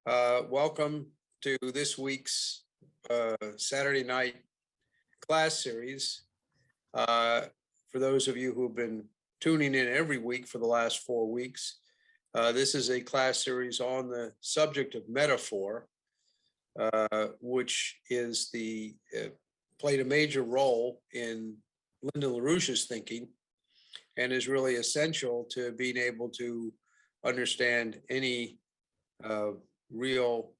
Welcome to this week's Saturday night class series. For those of you who've been tuning in every week for the last 4 weeks, this is a class series on the subject of metaphor, which is played a major role in Lyndon LaRouche's thinking and is really essential to being able to understand any real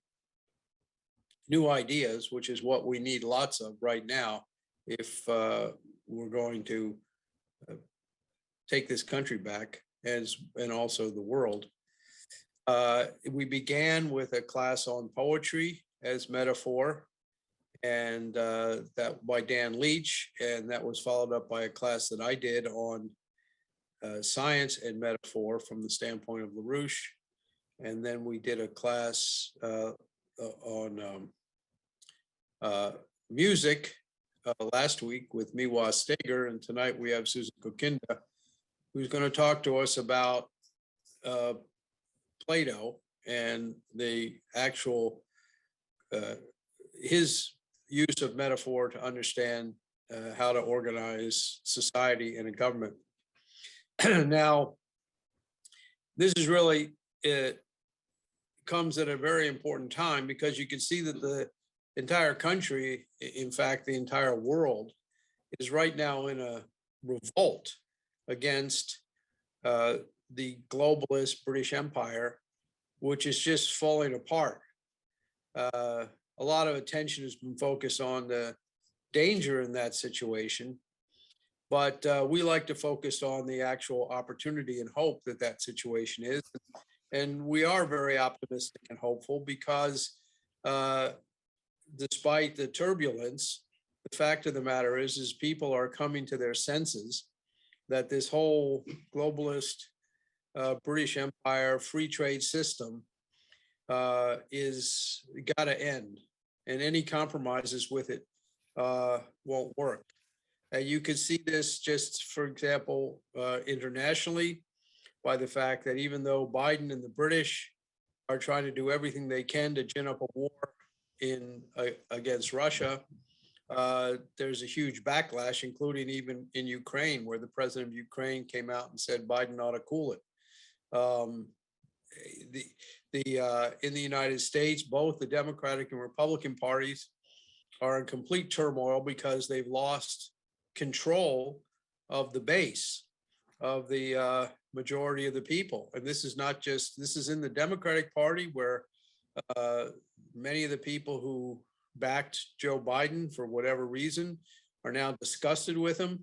new ideas, which is what we need lots of right now if we're going to take this country back and also the world. We began with a class on poetry as metaphor, and that by Dan Leach, and that was followed up by a class that I did on science and metaphor from the standpoint of LaRouche. And then we did a class on music last week with Miwa Steger, and tonight we have Susan Kokinda, who's going to talk to us about Plato and the actual his use of metaphor to understand how to organize society and a government. Now, this is really, it comes at a very important time because you can see that the entire country, in fact, the entire world, is right now in a revolt against the globalist British Empire, which is just falling apart. A lot of attention has been focused on the danger in that situation, but we like to focus on the actual opportunity and hope that that situation is. And we are very optimistic and hopeful because despite the turbulence, the fact of the matter is people are coming to their senses that this whole globalist British Empire free trade system is got to end, and any compromises with it won't work. You could see this just, for example, internationally, by the fact that even though Biden and the British are trying to do everything they can to gin up a war against Russia, there's a huge backlash, including even in Ukraine, where the president of Ukraine came out and said Biden ought to cool it. In the United States, both the Democratic and Republican parties are in complete turmoil because they've lost control of the base of the majority of the people. And this is not just, this is in the Democratic Party, where many of the people who backed Joe Biden for whatever reason are now disgusted with him.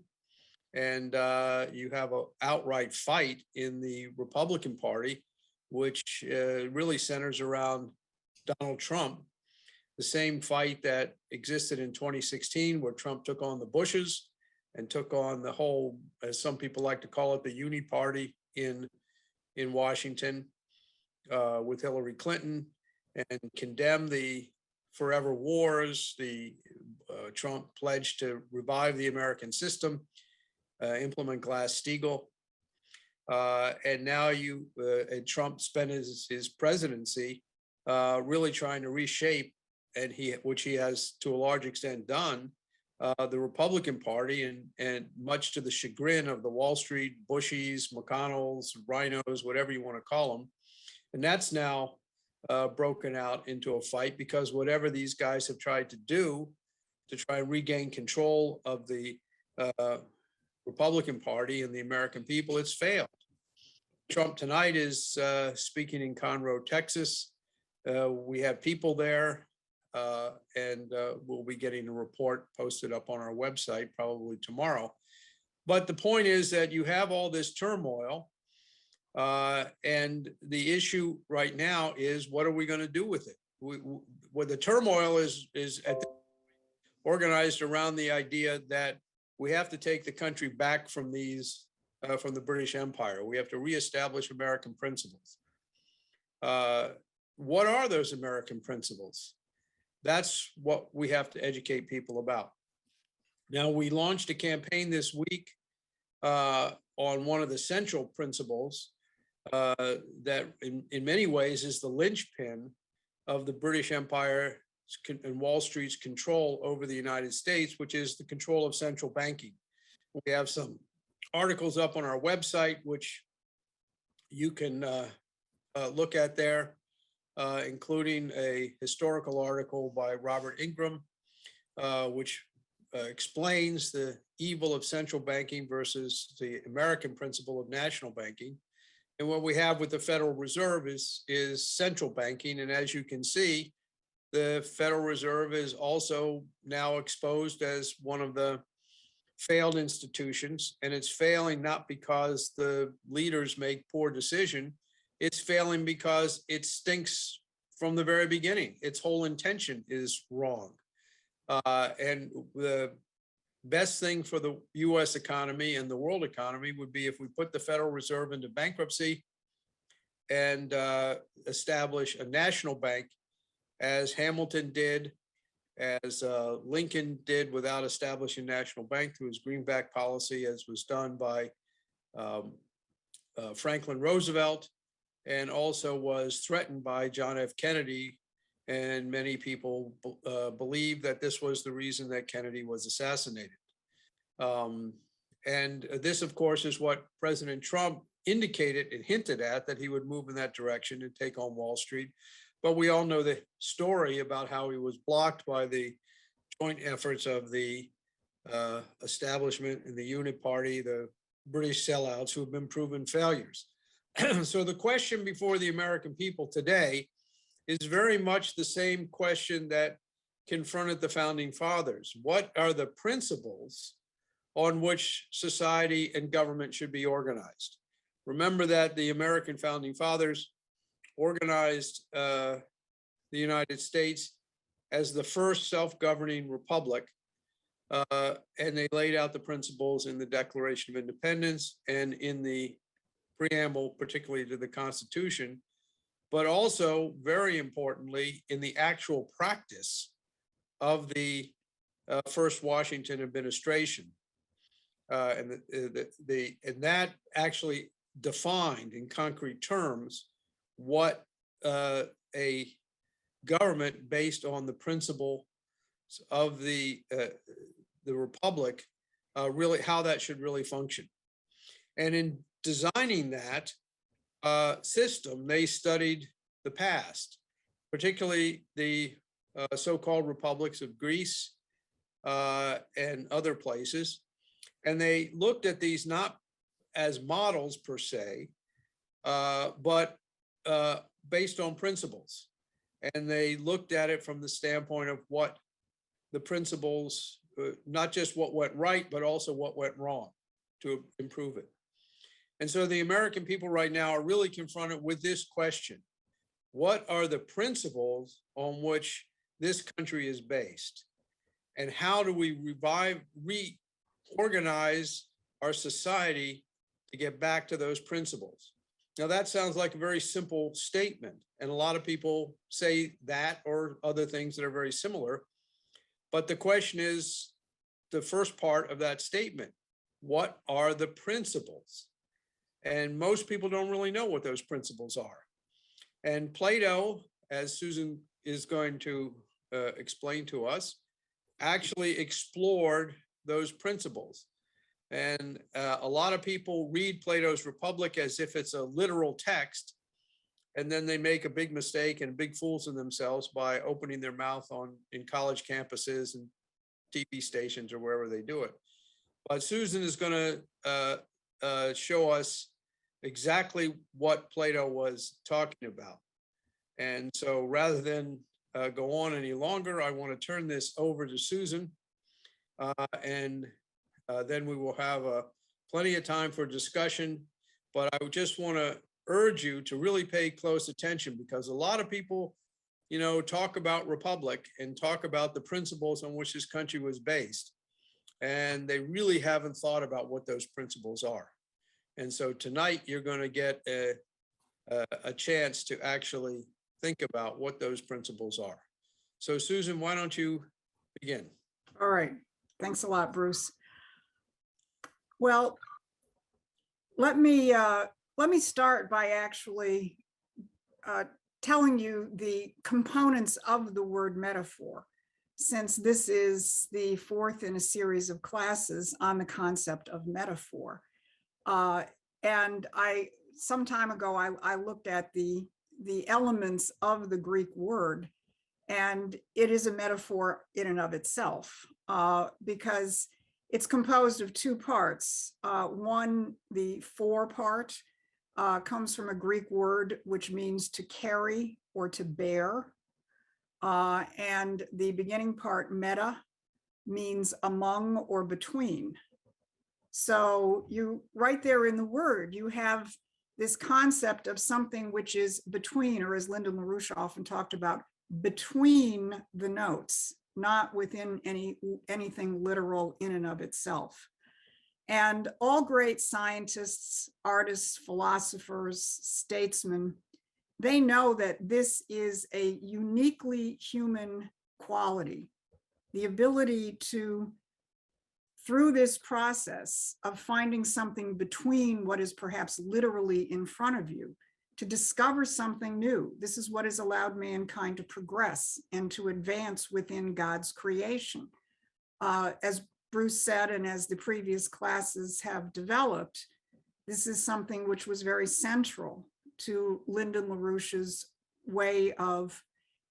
And you have an outright fight in the Republican Party, which really centers around Donald Trump. The same fight that existed in 2016, where Trump took on the Bushes and took on the whole, as some people like to call it, the uni party in Washington with Hillary Clinton, and condemned the forever wars, the Trump pledge to revive the American system, implement Glass-Steagall. And now and Trump spent his presidency really trying to reshape, and which he has to a large extent done, the Republican Party, and much to the chagrin of the Wall Street Bushies, McConnells, Rhinos, whatever you want to call them. And that's now broken out into a fight because whatever these guys have tried to do to try and regain control of the Republican Party and the American people, it's failed. Trump tonight is speaking in Conroe, Texas. We have people there, and we'll be getting a report posted up on our website probably tomorrow. But the point is that you have all this turmoil, and the issue right now is, what are we going to do with it? Where the turmoil is organized around the idea that we have to take the country back from from the British Empire. We have to reestablish American principles. What are those American principles? That's what we have to educate people about. Now, we launched a campaign this week on one of the central principles that in many ways is the linchpin of the British Empire and Wall Street's control over the United States, which is the control of central banking. We have some articles up on our website, which you can look at there, including a historical article by Robert Ingram, which explains the evil of central banking versus the American principle of national banking. And what we have with the Federal Reserve is central banking. And as you can see, the Federal Reserve is also now exposed as one of the failed institutions. And it's failing not because the leaders make poor decisions. It's failing because it stinks from the very beginning. Its whole intention is wrong. And the best thing for the US economy and the world economy would be if we put the Federal Reserve into bankruptcy and establish a national bank, as Hamilton did, as Lincoln did without establishing national bank through his greenback policy, as was done by Franklin Roosevelt, and also was threatened by John F. Kennedy. And many people believe that this was the reason that Kennedy was assassinated. And this, of course, is what President Trump indicated and hinted at, that he would move in that direction and take on Wall Street. But we all know the story about how he was blocked by the joint efforts of the establishment and the Unit Party, the British sellouts who have been proven failures. So the question before the American people today is very much the same question that confronted the founding fathers. What are the principles on which society and government should be organized? Remember that the American founding fathers organized the United States as the first self-governing republic, and they laid out the principles in the Declaration of Independence and in the preamble, particularly to the Constitution, but also, very importantly, in the actual practice of the first Washington administration. And that actually defined in concrete terms what a government based on the principle of the republic, really how that should really function. And in designing that system, they studied the past, particularly the so-called republics of Greece and other places. And they looked at these not as models per se, but based on principles. And they looked at it from the standpoint of what the principles, not just what went right, but also what went wrong to improve it. And so the American people right now are really confronted with this question: what are the principles on which this country is based? And how do we reorganize our society to get back to those principles? Now, that sounds like a very simple statement, and a lot of people say that or other things that are very similar. But the question is the first part of that statement: what are the principles? And most people don't really know what those principles are. And Plato, as Susan is going to explain to us, actually explored those principles. And a lot of people read Plato's Republic as if it's a literal text, and then they make a big mistake and big fools of themselves by opening their mouth in college campuses and TV stations or wherever they do it. But Susan is going to show us exactly what Plato was talking about. And so rather than go on any longer, I want to turn this over to Susan, and then we will have plenty of time for discussion. But I just want to urge you to really pay close attention, because a lot of people, talk about republic and talk about the principles on which this country was based, and they really haven't thought about what those principles are. And so tonight you're going to get a chance to actually think about what those principles are. So Susan, why don't you begin? All right. Thanks a lot, Bruce. Well, let me start by actually telling you the components of the word metaphor, since this is the fourth in a series of classes on the concept of metaphor. And some time ago, I looked at the elements of the Greek word, and it is a metaphor in and of itself, because it's composed of two parts. One, the for part, comes from a Greek word which means to carry or to bear. And the beginning part, meta, means among or between. So you, right there in the word, you have this concept of something which is between, or as Lyndon LaRouche often talked about, between the notes, not within anything literal in and of itself. And all great scientists, artists, philosophers, statesmen, they know that this is a uniquely human quality, the ability to, through this process of finding something between what is perhaps literally in front of you, to discover something new. This is what has allowed mankind to progress and to advance within God's creation. As Bruce said, and as the previous classes have developed, this is something which was very central to Lyndon LaRouche's way of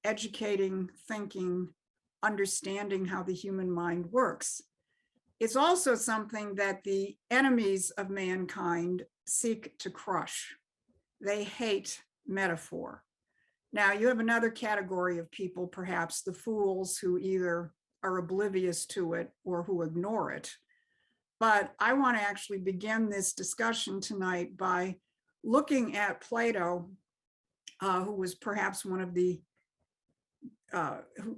educating, thinking, understanding how the human mind works. It's also something that the enemies of mankind seek to crush. They hate metaphor. Now, you have another category of people, perhaps the fools, who either are oblivious to it or who ignore it. But I want to actually begin this discussion tonight by looking at Plato, who was perhaps one of the,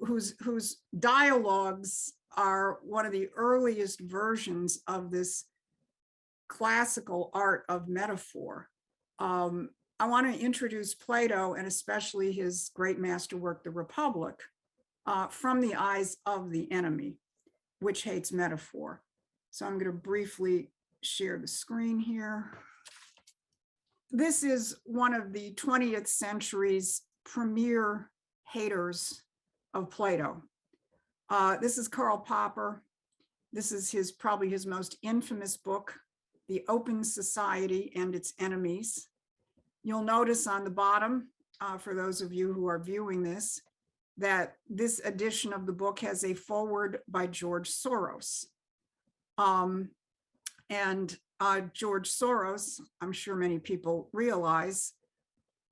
whose dialogues are one of the earliest versions of this classical art of metaphor. I want to introduce Plato, and especially his great masterwork, The Republic, from the eyes of the enemy, which hates metaphor. So I'm going to briefly share the screen here. This is one of the 20th century's premier haters of Plato. This is Karl Popper. This is probably his most infamous book, The Open Society and Its Enemies. You'll notice on the bottom, for those of you who are viewing this, that this edition of the book has a foreword by George Soros. George Soros, I'm sure many people realize,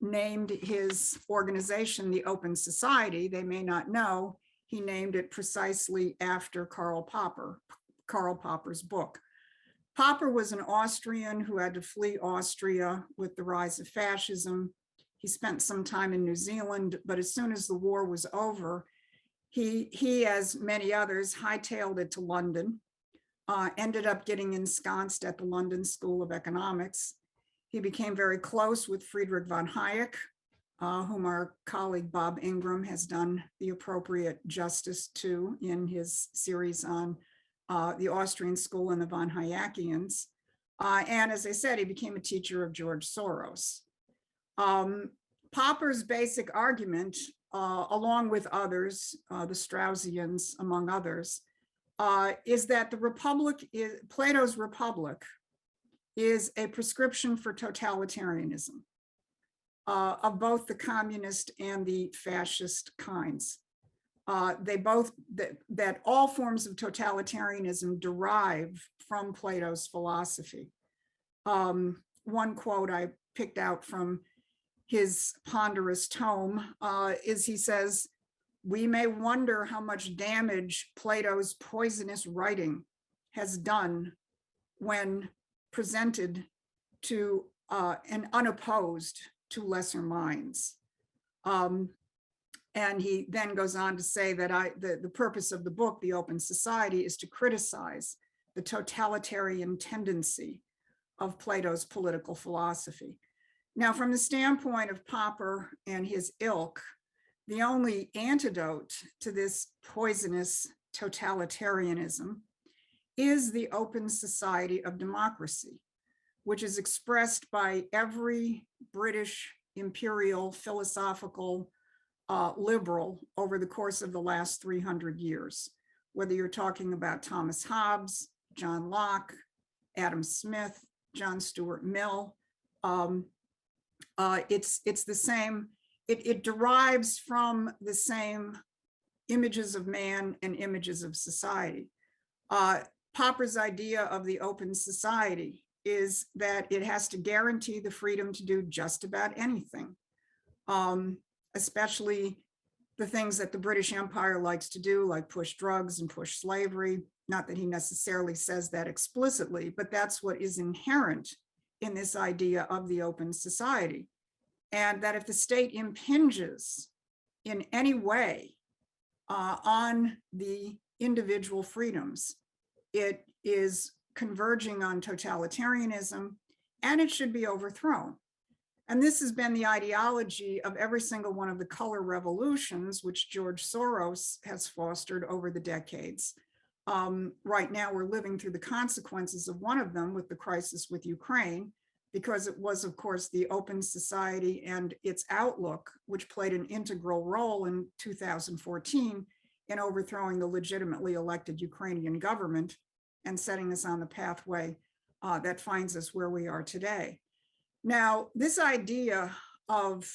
named his organization the Open Society. They may not know, he named it precisely after Karl Popper's book. Popper was an Austrian who had to flee Austria with the rise of fascism. He spent some time in New Zealand, but as soon as the war was over, he as many others, hightailed it to London, ended up getting ensconced at the London School of Economics. He became very close with Friedrich von Hayek, whom our colleague Bob Ingram has done the appropriate justice to in his series on the Austrian school and the von Hayekians. And as I said, he became a teacher of George Soros. Popper's basic argument, along with others, the Straussians, among others, is that the Republic, Plato's Republic, is a prescription for totalitarianism of both the communist and the fascist kinds. That all forms of totalitarianism derive from Plato's philosophy. One quote I picked out from his ponderous tome is, he says, "We may wonder how much damage Plato's poisonous writing has done when presented to and unopposed to lesser minds." And he then goes on to say that the purpose of the book, The Open Society, is to criticize the totalitarian tendency of Plato's political philosophy. Now, from the standpoint of Popper and his ilk, the only antidote to this poisonous totalitarianism is the open society of democracy, which is expressed by every British imperial, philosophical, liberal over the course of the last 300 years, whether you're talking about Thomas Hobbes, John Locke, Adam Smith, John Stuart Mill. It's the same, it derives from the same images of man and images of society. Popper's idea of the open society is that it has to guarantee the freedom to do just about anything, especially the things that the British Empire likes to do, like push drugs and push slavery. Not that he necessarily says that explicitly, but that's what is inherent in this idea of the open society. And that if the state impinges in any way on the individual freedoms, it is converging on totalitarianism, and it should be overthrown. And this has been the ideology of every single one of the color revolutions, which George Soros has fostered over the decades. Right now, we're living through the consequences of one of them with the crisis with Ukraine, because it was, of course, the open society and its outlook, which played an integral role in 2014 in overthrowing the legitimately elected Ukrainian government and setting us on the pathway that finds us where we are today. Now, this idea of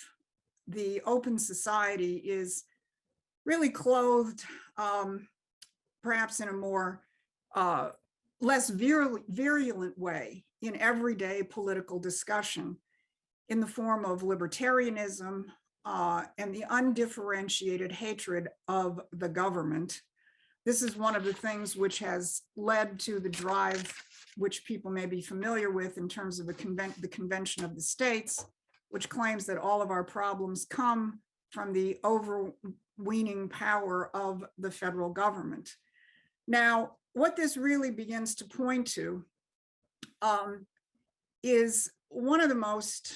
the open society is really clothed, perhaps in a more less virulent way in everyday political discussion in the form of libertarianism and the undifferentiated hatred of the government. This is one of the things which has led to the drive, which people may be familiar with in terms of the Convention of the States, which claims that all of our problems come from the overweening power of the federal government. Now, what this really begins to point to is one of the most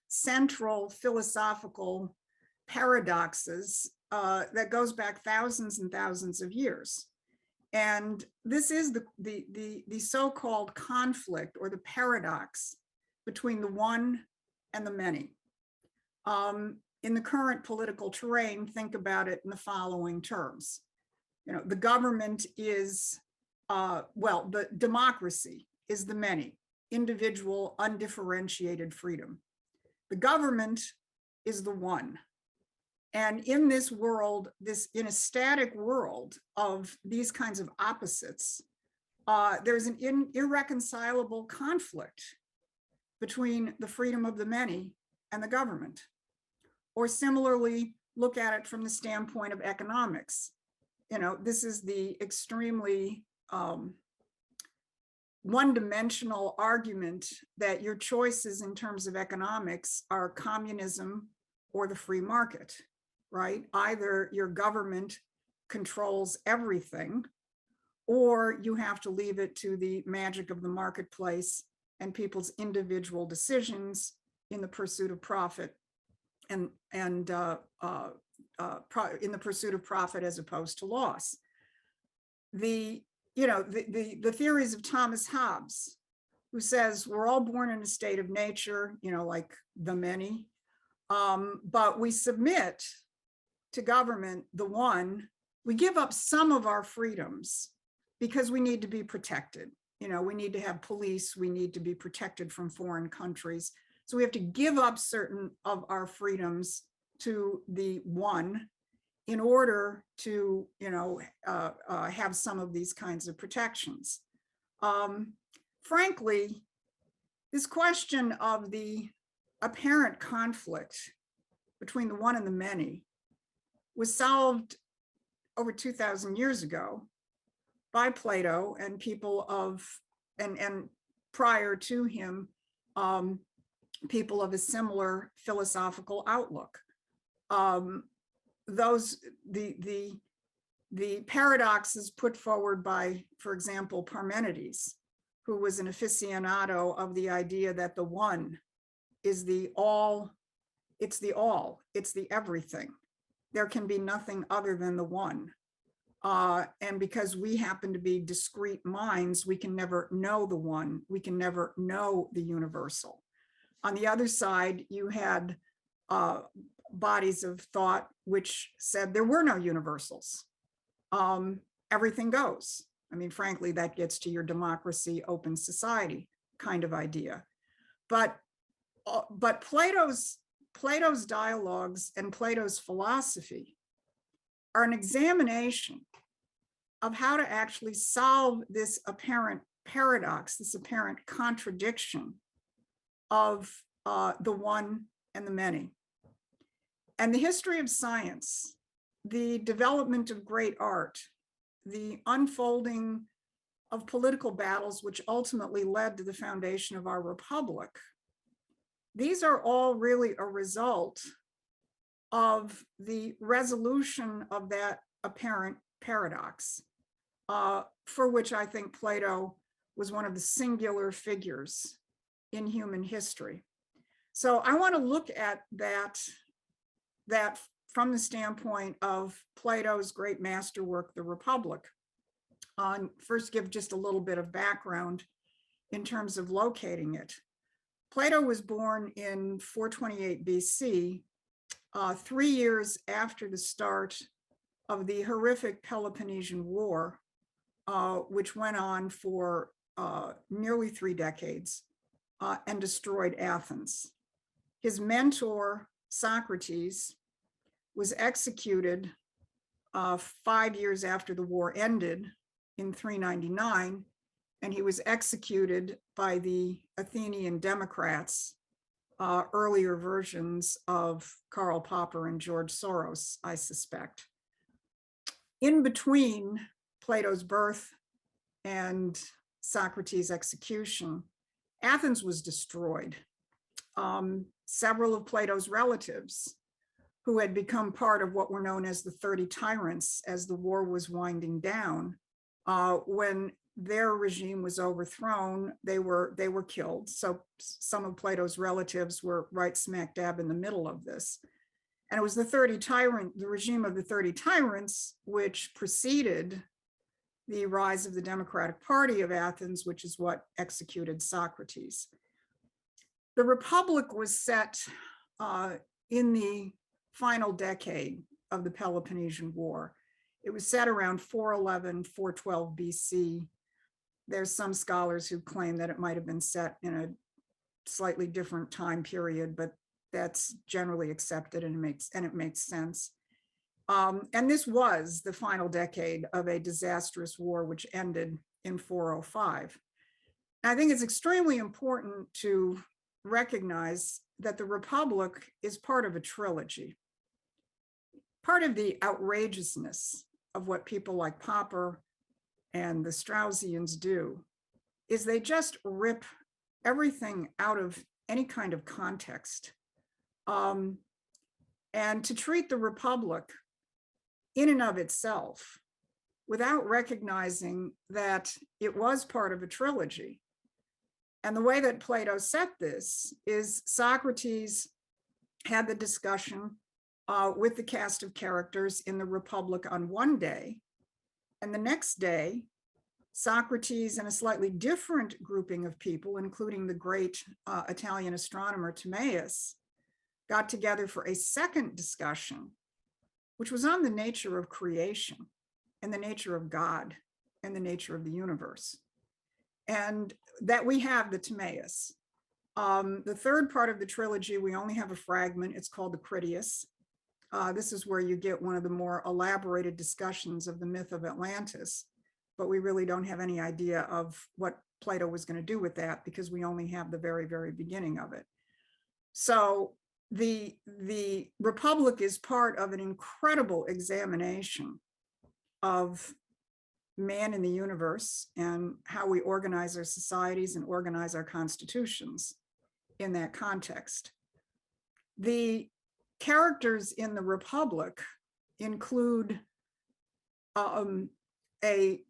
central philosophical paradoxes that goes back thousands and thousands of years. And this is the so-called conflict or the paradox between the one and the many. In the current political terrain, think about it in the following terms. You know, the government is, well, the democracy is the many, individual, undifferentiated freedom. The government is the one. And in this world, in a static world of these kinds of opposites, there's an irreconcilable conflict between the freedom of the many and the government. Or similarly, look at it from the standpoint of economics. You know, this is the extremely one-dimensional argument that your choices in terms of economics are communism or the free market, right? Either your government controls everything, or you have to leave it to the magic of the marketplace and people's individual decisions in the pursuit of profit and in the pursuit of profit as opposed to loss. The theories of Thomas Hobbes, who says we're all born in a state of nature, you know, like the many, but we submit to government, the one, we give up some of our freedoms because we need to be protected. You know, we need to have police, we need to be protected from foreign countries. So we have to give up certain of our freedoms to the one in order to, you know, have some of these kinds of protections. Frankly, this question of the apparent conflict between the one and the many was solved over 2,000 years ago by Plato and people of, and prior to him, people of a similar philosophical outlook. The paradoxes put forward by, for example, Parmenides, who was an aficionado of the idea that the one is the all, it's the everything. There can be nothing other than the one. And because we happen to be discrete minds, we can never know the one, we can never know the universal. On the other side, you had bodies of thought which said there were no universals. Everything goes. I mean, frankly, that gets to your democracy, open society kind of idea. But Plato's dialogues and Plato's philosophy are an examination of how to actually solve this apparent paradox, this apparent contradiction of the one and the many. And the history of science, the development of great art, the unfolding of political battles, which ultimately led to the foundation of our republic, these are all really a result of the resolution of that apparent paradox, for which I think Plato was one of the singular figures in human history. So I want to look at that from the standpoint of Plato's great masterwork, The Republic. First, give just a little bit of background in terms of locating it. Plato was born in 428 BC, 3 years after the start of the horrific Peloponnesian War, which went on for nearly 3 decades and destroyed Athens. His mentor, Socrates, was executed 5 years after the war ended in 399, and he was executed by the Athenian Democrats, earlier versions of Karl Popper and George Soros, I suspect. In between Plato's birth and Socrates' execution, Athens was destroyed. Several of Plato's relatives, who had become part of what were known as the 30 tyrants as the war was winding down, when their regime was overthrown, they were killed. So some of Plato's relatives were right smack dab in the middle of this. And it was the regime of the 30 tyrants, which preceded the rise of the Democratic Party of Athens, which is what executed Socrates. The Republic was set in the final decade of the Peloponnesian War. It was set around 411, 412 BC. There's some scholars who claim that it might have been set in a slightly different time period, but that's generally accepted, and it makes sense. And this was the final decade of a disastrous war, which ended in 405. And I think it's extremely important to recognize that the Republic is part of a trilogy. Part of the outrageousness of what people like Popper and the Straussians do is they just rip everything out of any kind of context. And to treat the Republic in and of itself without recognizing that it was part of a trilogy. And the way that Plato set this is Socrates had the discussion with the cast of characters in the Republic on one day, and the next day, Socrates and a slightly different grouping of people, including the great Italian astronomer Timaeus, got together for a second discussion, which was on the nature of creation and the nature of God and the nature of the universe. And that we have the Timaeus. The third part of the trilogy, we only have a fragment. It's called the Critias. This is where you get one of the more elaborated discussions of the myth of Atlantis, but we really don't have any idea of what Plato was going to do with that because we only have the very, very beginning of it. So the Republic is part of an incredible examination of man in the universe and how we organize our societies and organize our constitutions in that context. The characters in the Republic include a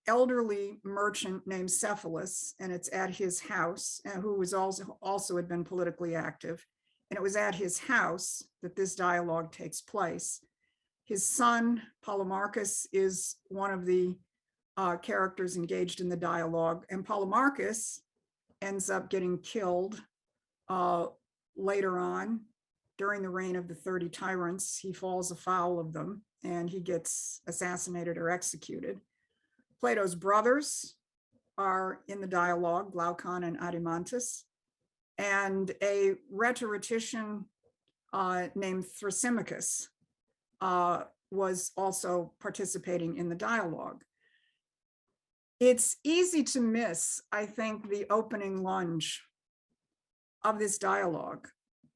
elderly merchant named Cephalus, and it's at his house, who was also had been politically active. And it was at his house that this dialogue takes place. His son, Polemarchus, is one of the characters engaged in the dialogue. And Polemarchus ends up getting killed later on during the reign of the 30 tyrants. He falls afoul of them and he gets assassinated or executed. Plato's brothers are in the dialogue, Glaucon and Adimantus, and a rhetorician named Thrasymachus was also participating in the dialogue. It's easy to miss, I think, the opening lunge of this dialogue,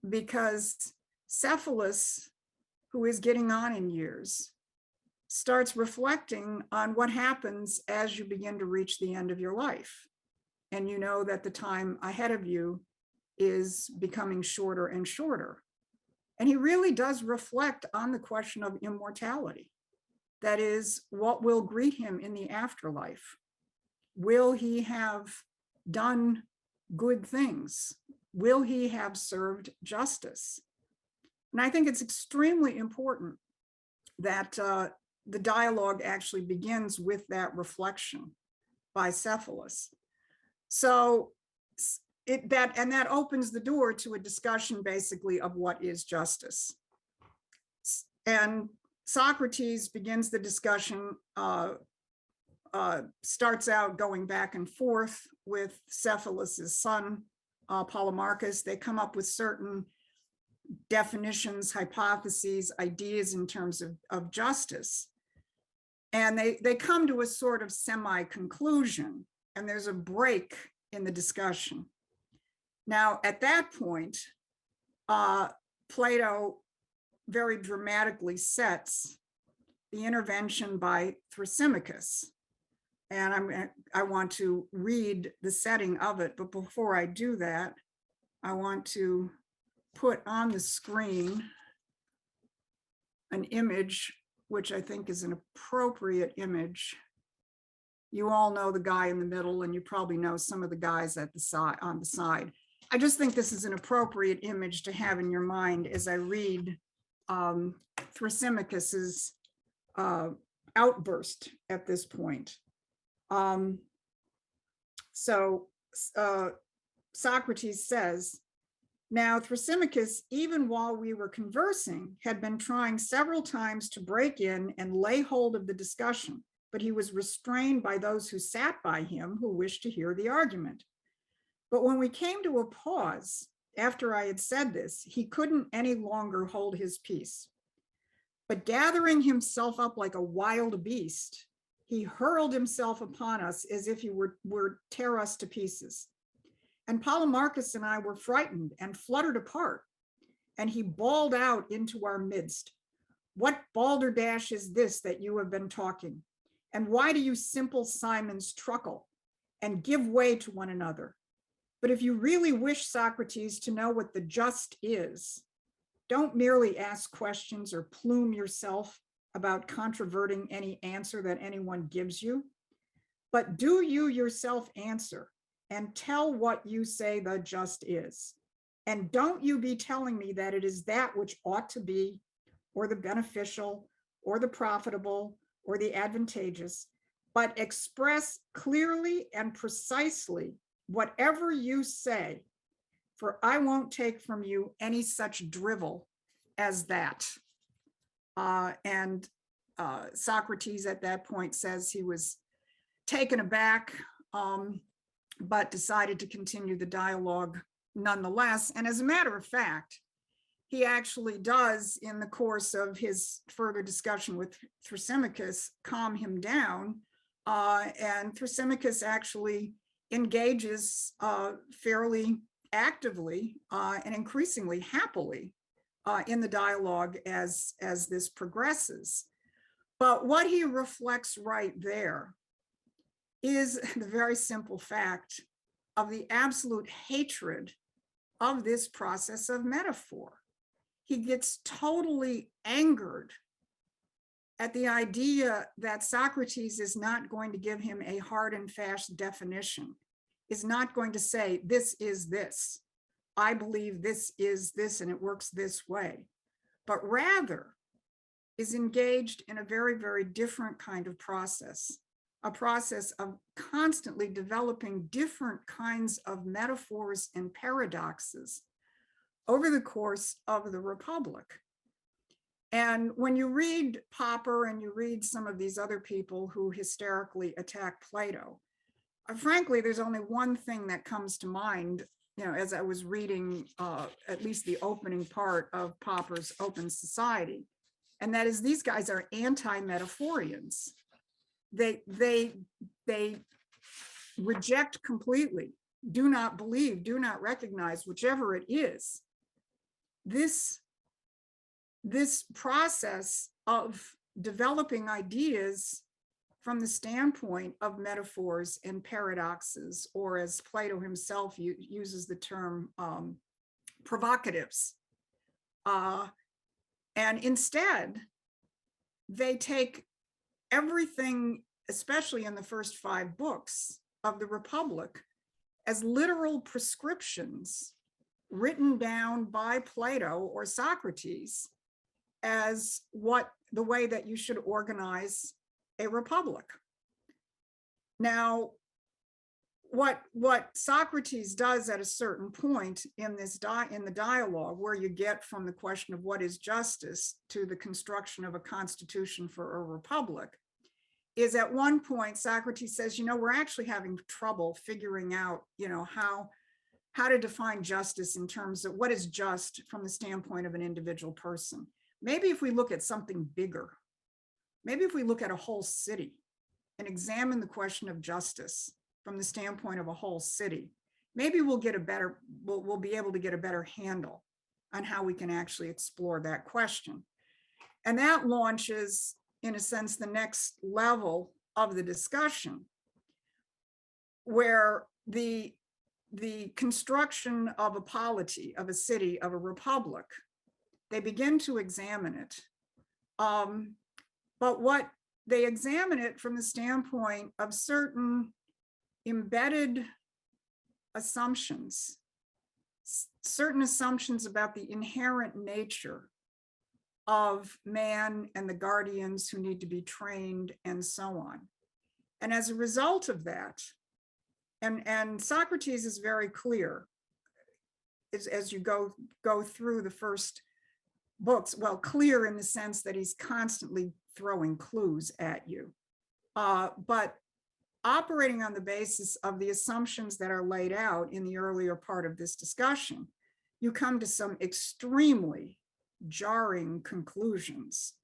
because Cephalus, who is getting on in years, starts reflecting on what happens as you begin to reach the end of your life. And you know that the time ahead of you is becoming shorter and shorter. And he really does reflect on the question of immortality. That is, what will greet him in the afterlife? Will he have done good things? Will he have served justice? And I think it's extremely important that the dialogue actually begins with that reflection by Cephalus. So that opens the door to a discussion basically of what is justice. And Socrates begins the discussion, starts out going back and forth with Cephalus's son, Polemarchus. They come up with certain definitions, hypotheses, ideas in terms of justice. And they come to a sort of semi-conclusion, and there's a break in the discussion. Now, at that point, Plato very dramatically sets the intervention by Thrasymachus. And I want to read the setting of it, but before I do that, I want to put on the screen an image, which I think is an appropriate image. You all know the guy in the middle, and you probably know some of the guys at the side, on the side. I just think this is an appropriate image to have in your mind as I read Thrasymachus's outburst at this point. Socrates says, "Now Thrasymachus, even while we were conversing, had been trying several times to break in and lay hold of the discussion, but he was restrained by those who sat by him who wished to hear the argument. But when we came to a pause, after I had said this, he couldn't any longer hold his peace. But gathering himself up like a wild beast, he hurled himself upon us as if he were tear us to pieces. And Polemarchus and I were frightened and fluttered apart, and he bawled out into our midst, 'What balderdash is this that you have been talking? And why do you simple Simons truckle and give way to one another? But if you really wish, Socrates, to know what the just is, don't merely ask questions or plume yourself about controverting any answer that anyone gives you, but do you yourself answer and tell what you say the just is. And don't you be telling me that it is that which ought to be, or the beneficial, or the profitable, or the advantageous, but express clearly and precisely whatever you say, for I won't take from you any such drivel as that." Socrates at that point says he was taken aback, but decided to continue the dialogue nonetheless. And as a matter of fact, he actually does, in the course of his further discussion with Thrasymachus, calm him down. And Thrasymachus actually engages fairly actively and increasingly happily in the dialogue as this progresses. But what he reflects right there is the very simple fact of the absolute hatred of this process of metaphor. He gets totally angered at the idea that Socrates is not going to give him a hard and fast definition, is not going to say, this is this, I believe this is this, and it works this way, but rather is engaged in a very, very different kind of process a process of constantly developing different kinds of metaphors and paradoxes over the course of the Republic. And when you read Popper and you read some of these other people who hysterically attack Plato, frankly, there's only one thing that comes to mind, as I was reading at least the opening part of Popper's Open Society, and that is these guys are anti-metaphorians. They reject completely, do not believe, do not recognize, whichever it is, this process of developing ideas from the standpoint of metaphors and paradoxes, or as Plato himself uses the term, provocatives. And instead, they take everything, especially in the first 5 books of the Republic, as literal prescriptions written down by Plato or Socrates as the way that you should organize a republic. Now, what Socrates does at a certain point in the dialogue, where you get from the question of what is justice to the construction of a constitution for a republic, is at one point Socrates says, we're actually having trouble figuring out, how to define justice in terms of what is just from the standpoint of an individual person. Maybe if we look at something bigger, maybe if we look at a whole city and examine the question of justice from the standpoint of a whole city, maybe we'll be able to get a better handle on how we can actually explore that question. And that launches, in a sense, the next level of the discussion, where the construction of a polity, of a city, of a republic, they begin to examine it. But what they examine it from the standpoint of certain embedded assumptions, certain assumptions about the inherent nature of man and the guardians who need to be trained and so on. And as a result of that, and Socrates is very clear as you go through the first books, well, clear in the sense that he's constantly throwing clues at you, but operating on the basis of the assumptions that are laid out in the earlier part of this discussion, you come to some extremely jarring conclusions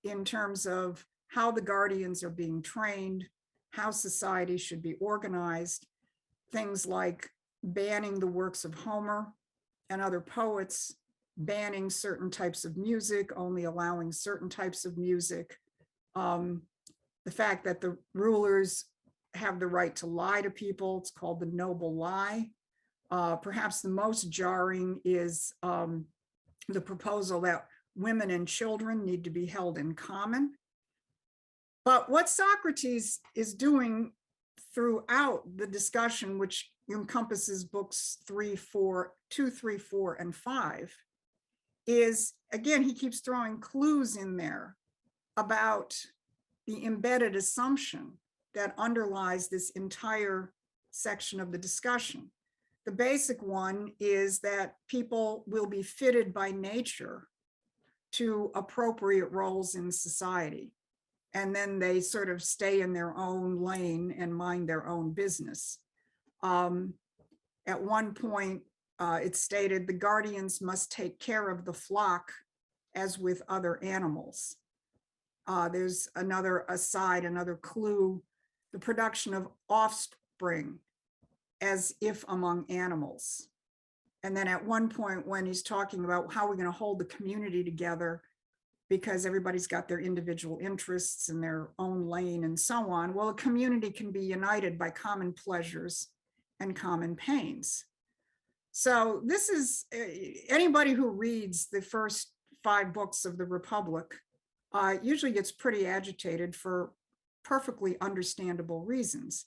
in terms of how the guardians are being trained, how society should be organized, things like banning the works of Homer and other poets, banning certain types of music, only allowing certain types of music, the fact that the rulers have the right to lie to people. It's called the noble lie. Perhaps the most jarring is the proposal that women and children need to be held in common. But what Socrates is doing throughout the discussion, which encompasses books 2, 3, 4, and 5, is, again, he keeps throwing clues in there about the embedded assumption that underlies this entire section of the discussion. The basic one is that people will be fitted by nature to appropriate roles in society, and then they sort of stay in their own lane and mind their own business. At one point, it's stated the guardians must take care of the flock as with other animals. There's another aside, another clue, the production of offspring as if among animals. And then at one point when he's talking about how we're going to hold the community together because everybody's got their individual interests in their own lane and so on, well, a community can be united by common pleasures and common pains. So this is, anybody who reads the first 5 books of the Republic usually gets pretty agitated for perfectly understandable reasons.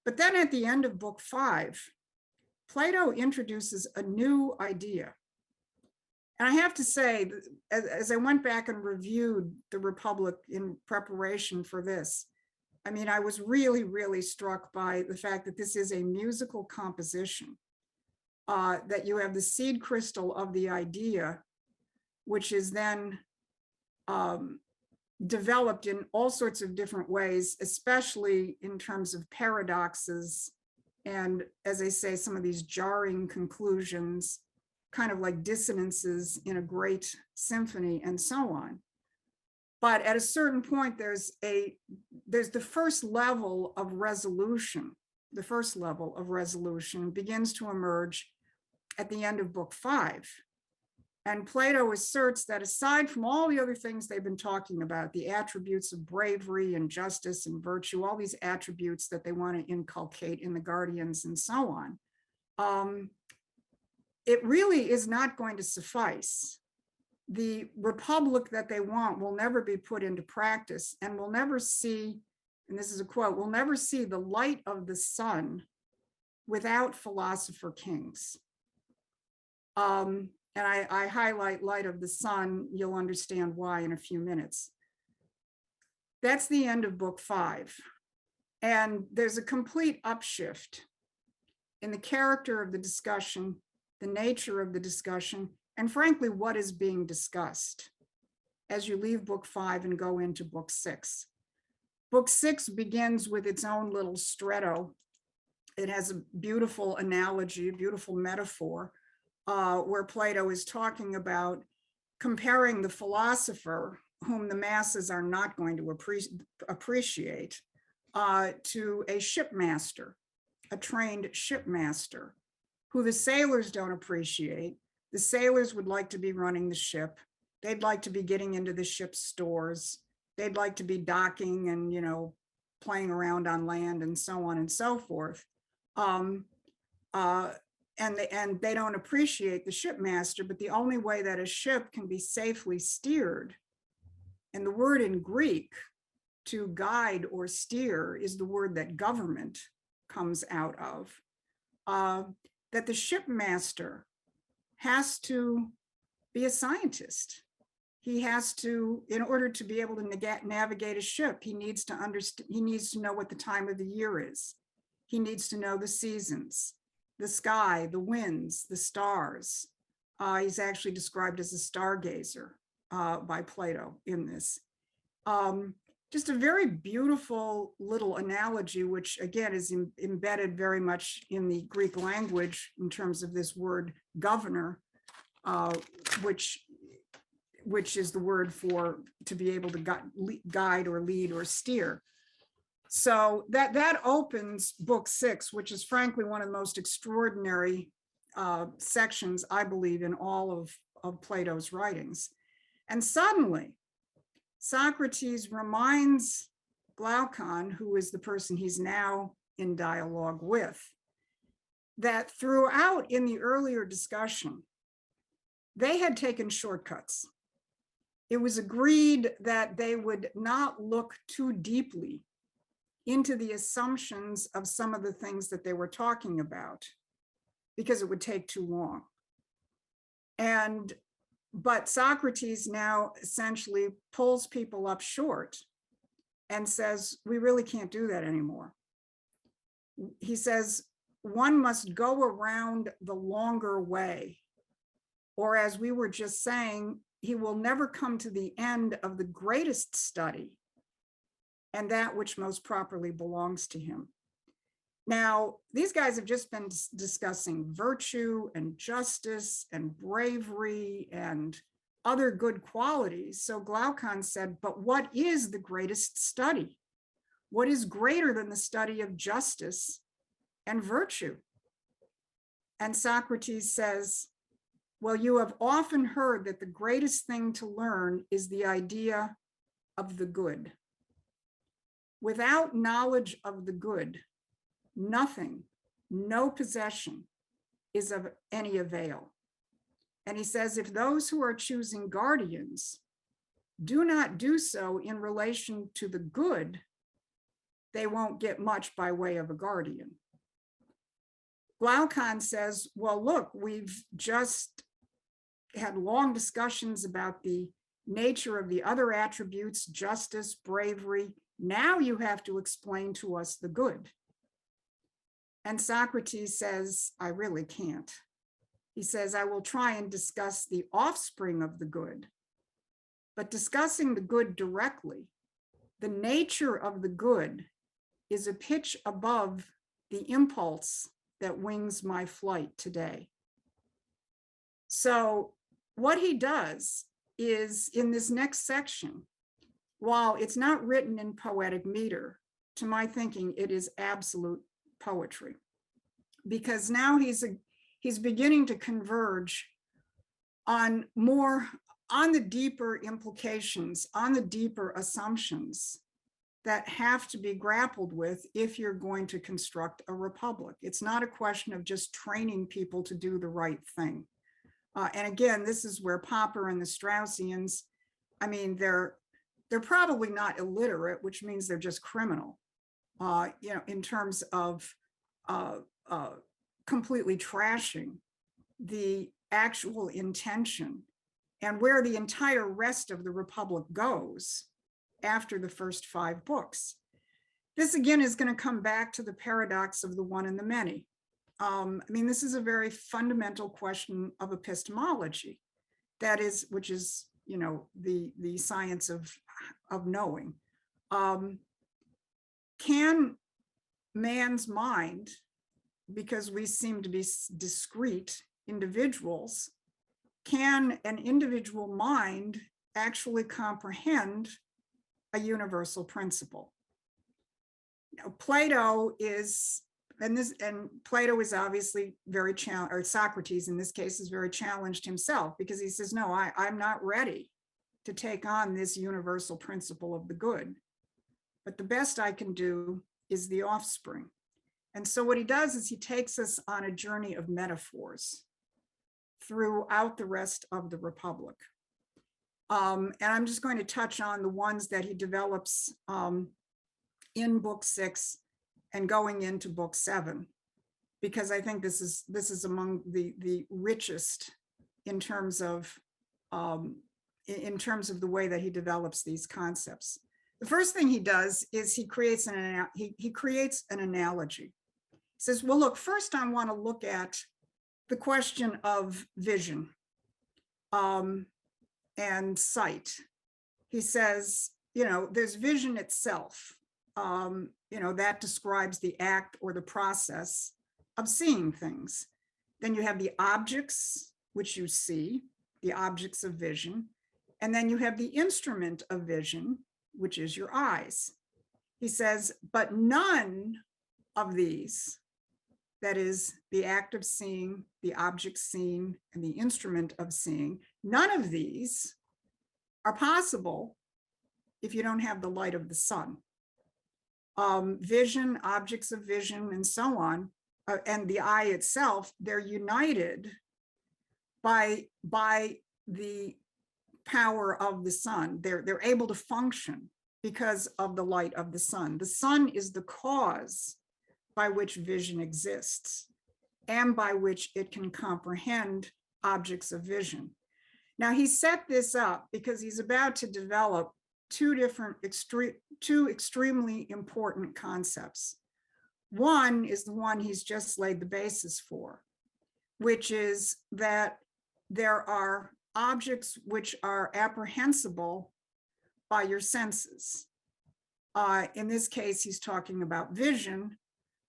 But then at the end of book 5, Plato introduces a new idea. And I have to say, as I went back and reviewed the Republic in preparation for this, I mean, I was really, really struck by the fact that this is a musical composition, that you have the seed crystal of the idea, which is then developed in all sorts of different ways, especially in terms of paradoxes. And as I say, some of these jarring conclusions, kind of like dissonances in a great symphony and so on. But at a certain point, there's the first level of resolution. The first level of resolution begins to emerge at the end of book 5. And Plato asserts that aside from all the other things they've been talking about, the attributes of bravery and justice and virtue, all these attributes that they want to inculcate in the guardians and so on, it really is not going to suffice. The republic that they want will never be put into practice, and we'll never see, and this is a quote, we'll never see the light of the sun without philosopher kings. And I highlight light of the sun. You'll understand why in a few minutes. That's the end of book 5. And there's a complete upshift in the character of the discussion, the nature of the discussion, and frankly, what is being discussed as you leave book 5 and go into book 6. Book 6 begins with its own little stretto. It has a beautiful analogy, a beautiful metaphor, where Plato is talking about comparing the philosopher, whom the masses are not going to appreciate, to a shipmaster, a trained shipmaster, who the sailors don't appreciate. The sailors would like to be running the ship. They'd like to be getting into the ship's stores. They'd like to be docking and, playing around on land and so on and so forth. And they don't appreciate the shipmaster, but the only way that a ship can be safely steered, and the word in Greek to guide or steer is the word that government comes out of, that the shipmaster has to be a scientist. He has to, in order to be able to navigate a ship, he needs to understand, he needs to know what the time of the year is. He needs to know the seasons, the sky, the winds, the stars. He's actually described as a stargazer by Plato in this. Just a very beautiful little analogy, which again is embedded very much in the Greek language in terms of this word governor, which is the word for to be able to guide or lead or steer. So that opens book 6, which is frankly one of the most extraordinary sections, I believe, in all of Plato's writings. And suddenly, Socrates reminds Glaucon, who is the person he's now in dialogue with, that throughout in the earlier discussion, they had taken shortcuts. It was agreed that they would not look too deeply into the assumptions of some of the things that they were talking about, because it would take too long. But Socrates now essentially pulls people up short and says, we really can't do that anymore. He says, one must go around the longer way, or as we were just saying, he will never come to the end of the greatest study and that which most properly belongs to him. Now, these guys have just been discussing virtue and justice and bravery and other good qualities. So Glaucon said, but what is the greatest study? What is greater than the study of justice and virtue? And Socrates says, well, you have often heard that the greatest thing to learn is the idea of the good. Without knowledge of the good, nothing, no possession is of any avail. And he says, if those who are choosing guardians do not do so in relation to the good, they won't get much by way of a guardian. Glaucon says, well, look, we've just had long discussions about the nature of the other attributes, justice, bravery, Now you have to explain to us the good. And Socrates says, I really can't. He says, I will try and discuss the offspring of the good, but discussing the good directly, the nature of the good is a pitch above the impulse that wings my flight today. So what he does is, in this next section, while it's not written in poetic meter, to my thinking, it is absolute poetry, because now he's beginning to converge on the deeper implications, on the deeper assumptions that have to be grappled with if you're going to construct a republic. It's not a question of just training people to do the right thing. And again, this is where Popper and the Straussians, I mean, they're probably not illiterate, which means they're just criminal, in terms of completely trashing the actual intention and where the entire rest of the Republic goes after the first 5 books. This again is going to come back to the paradox of the one and the many. I mean, this is a very fundamental question of epistemology, which is, the science of knowing. Can man's mind, because we seem to be discrete individuals, can an individual mind actually comprehend a universal principle? Plato is, and Plato is obviously very challenged, or Socrates in this case is very challenged himself, because he says, no, I'm not ready to take on this universal principle of the good, but the best I can do is the offspring. And so what he does is he takes us on a journey of metaphors throughout the rest of the Republic. And I'm just going to touch on the ones that he develops in book 6 and going into book 7, because I think this is among the richest in terms of the way that he develops these concepts. The first thing he does is he creates an analogy. He says, well, look, first I want to look at the question of vision and sight. He says, there's vision itself. That describes the act or the process of seeing things. Then you have the objects which you see, the objects of vision. And then you have the instrument of vision, which is your eyes. He says, but none of these, that is the act of seeing, the object seen, and the instrument of seeing, none of these are possible if you don't have the light of the sun. Vision, objects of vision, and so on, and the eye itself, they're united by the power of the sun. They're able to function because of the light of the sun. The sun is the cause by which vision exists and by which it can comprehend objects of vision. Now, he set this up because he's about to develop two extremely important concepts. One is the one he's just laid the basis for, which is that there are objects which are apprehensible by your senses. In this case, he's talking about vision.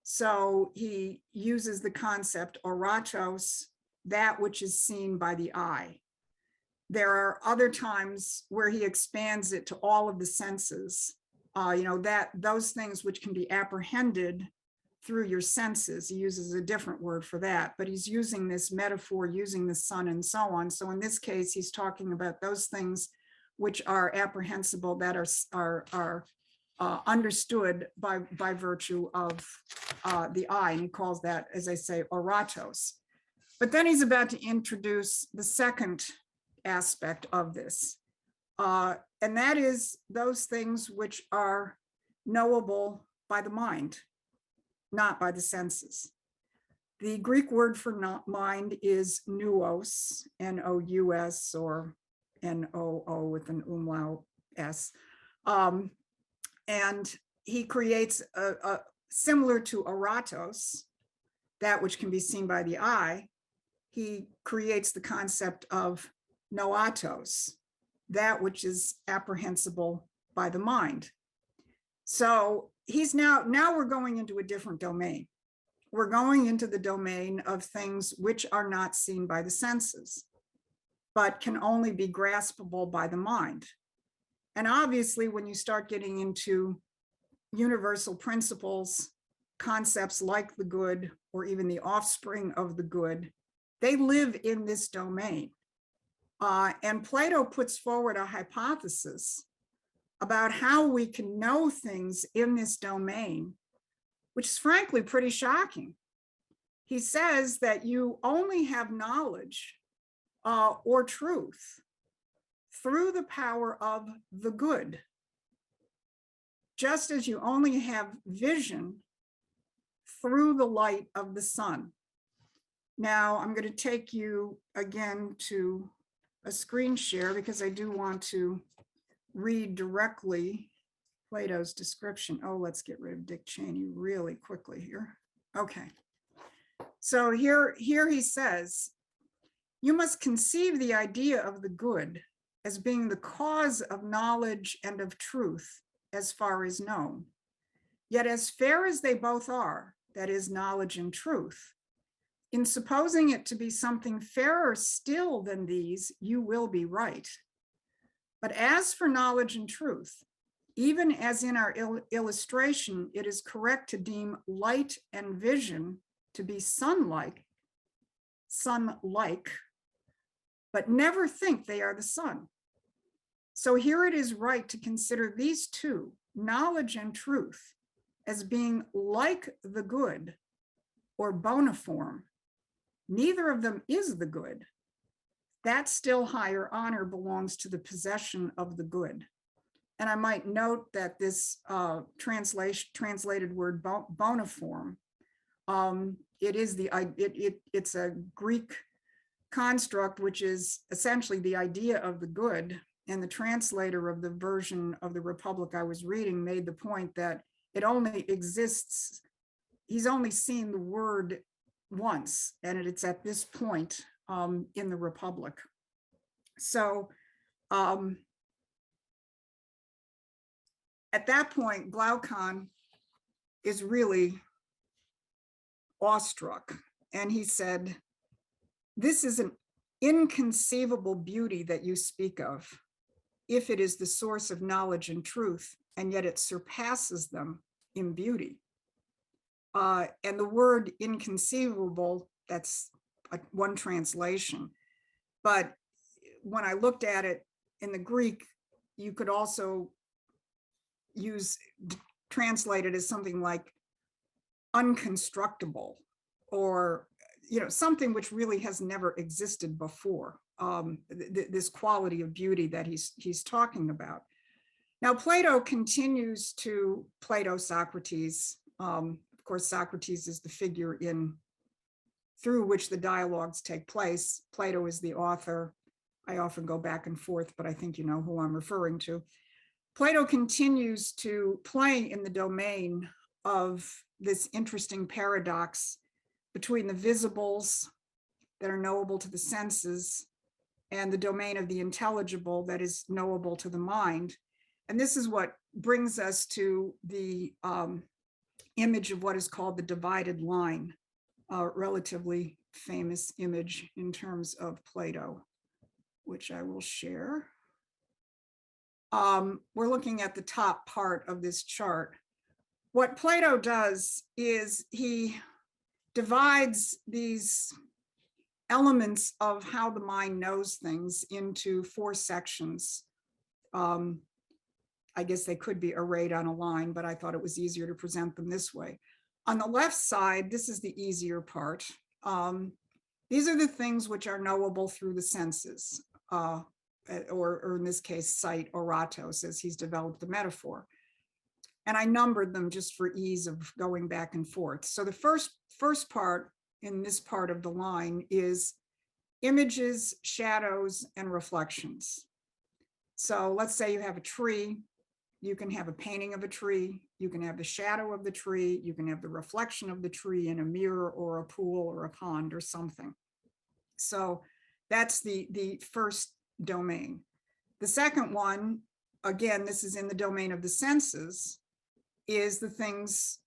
So he uses the concept oratos, that which is seen by the eye. There are other times where he expands it to all of the senses, those things which can be apprehended through your senses. He uses a different word for that, but he's using this metaphor, using the sun and so on. So in this case, he's talking about those things which are apprehensible, that are understood by virtue of the eye. And he calls that, as I say, oratos. But then he's about to introduce the second aspect of this. And that is those things which are knowable by the mind, not by the senses. The Greek word for mind is nous, N-O-U-S, or N-O-O with an umlaut S. And he creates a similar to eratos, that which can be seen by the eye. He creates the concept of noatos, that which is apprehensible by the mind. So he's now we're going into a different domain. We're going into the domain of things which are not seen by the senses, but can only be graspable by the mind. And obviously, when you start getting into universal principles, concepts like the good, or even the offspring of the good, they live in this domain. And Plato puts forward a hypothesis about how we can know things in this domain, which is frankly pretty shocking. He says that you only have knowledge or truth through the power of the good, just as you only have vision through the light of the sun. Now, I'm going to take you again to a screen share because I do want to read directly Plato's description. Oh, let's get rid of Dick Cheney really quickly here. Okay. So here he says, you must conceive the idea of the good as being the cause of knowledge and of truth as far as known. Yet as fair as they both are, that is knowledge and truth, in supposing it to be something fairer still than these, you will be right. But as for knowledge and truth, even as in our illustration, it is correct to deem light and vision to be sun-like, but never think they are the sun. So here it is right to consider these two, knowledge and truth, as being like the good or boniform. Neither of them is the good. That still higher honor belongs to the possession of the good. And I might note that this translated word boniform, it's a Greek construct, which is essentially the idea of the good. And the translator of the version of the Republic I was reading made the point that it only exists, he's only seen the word once, and it's at this point in the Republic. So at that point, Glaucon is really awestruck, and he said, this is an inconceivable beauty that you speak of, if it is the source of knowledge and truth, and yet it surpasses them in beauty. And the word inconceivable, that's one translation. But when I looked at it in the Greek, you could also translate it as something like unconstructible, or something which really has never existed before. This quality of beauty that he's talking about. Now, Plato continues to Socrates. Of course, Socrates is the figure through which the dialogues take place. Plato is the author. I often go back and forth, but I think you know who I'm referring to. Plato continues to play in the domain of this interesting paradox between the visibles that are knowable to the senses and the domain of the intelligible that is knowable to the mind. And this is what brings us to the image of what is called the divided line, a relatively famous image in terms of Plato, which I will share. We're looking at the top part of this chart. What Plato does is he divides these elements of how the mind knows things into 4 sections. I guess they could be arrayed on a line, but I thought it was easier to present them this way. On the left side, this is the easier part. These are the things which are knowable through the senses, or in this case, sight, oratos, as he's developed the metaphor. And I numbered them just for ease of going back and forth. So the first part in this part of the line is images, shadows, and reflections. So let's say you have a tree. You can have a painting of a tree. You can have the shadow of the tree. You can have the reflection of the tree in a mirror or a pool or a pond or something. So that's the first domain. The second one, again, this is in the domain of the senses, is the things,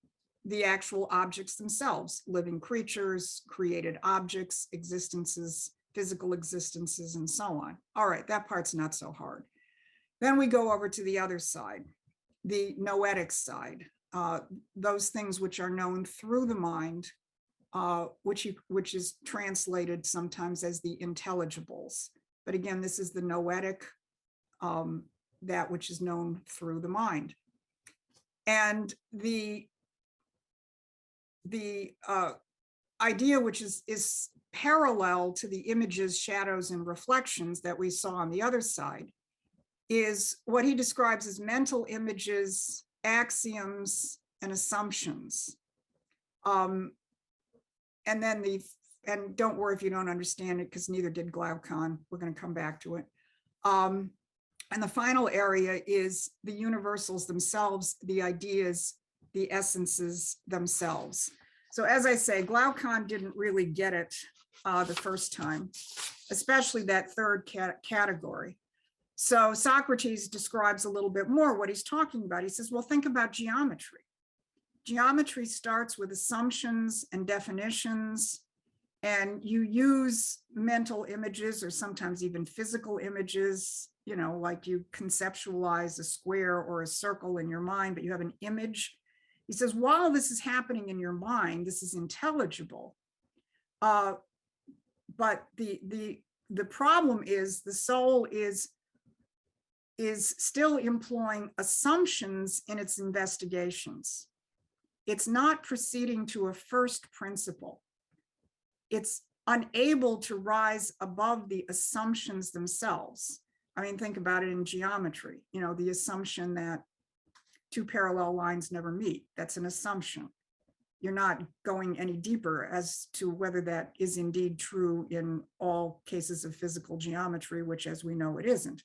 the actual objects themselves, living creatures, created objects, existences, physical existences, and so on. All right, that part's not so hard. Then we go over to the other side, the noetic side, those things which are known through the mind, which is translated sometimes as the intelligibles. But again, this is the noetic, that which is known through the mind. And the idea which is parallel to the images, shadows, and reflections that we saw on the other side is what he describes as mental images, axioms, and assumptions. And don't worry if you don't understand it, because neither did Glaucon. We're going to come back to it. And the final area is the universals themselves, the ideas, the essences themselves. So as I say, Glaucon didn't really get it the first time, especially that third category. So Socrates describes a little bit more what he's talking about. He says, well, think about geometry. Geometry starts with assumptions and definitions, and you use mental images or sometimes even physical images, you know, like you conceptualize a square or a circle in your mind, but you have an image. He says, while this is happening in your mind, this is intelligible. But the problem is the soul is still employing assumptions in its investigations. It's not proceeding to a first principle. It's unable to rise above the assumptions themselves. I mean, think about it in geometry, you know, the assumption that two parallel lines never meet. That's an assumption. You're not going any deeper as to whether that is indeed true in all cases of physical geometry, which, as we know, it isn't.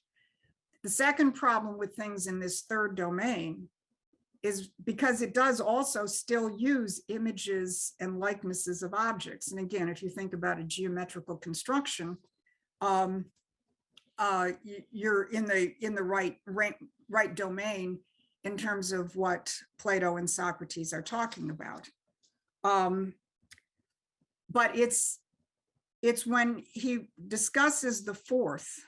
The second problem with things in this third domain is because it does also still use images and likenesses of objects. And again, if you think about a geometrical construction, you're in the right domain in terms of what Plato and Socrates are talking about. But it's when he discusses the fourth.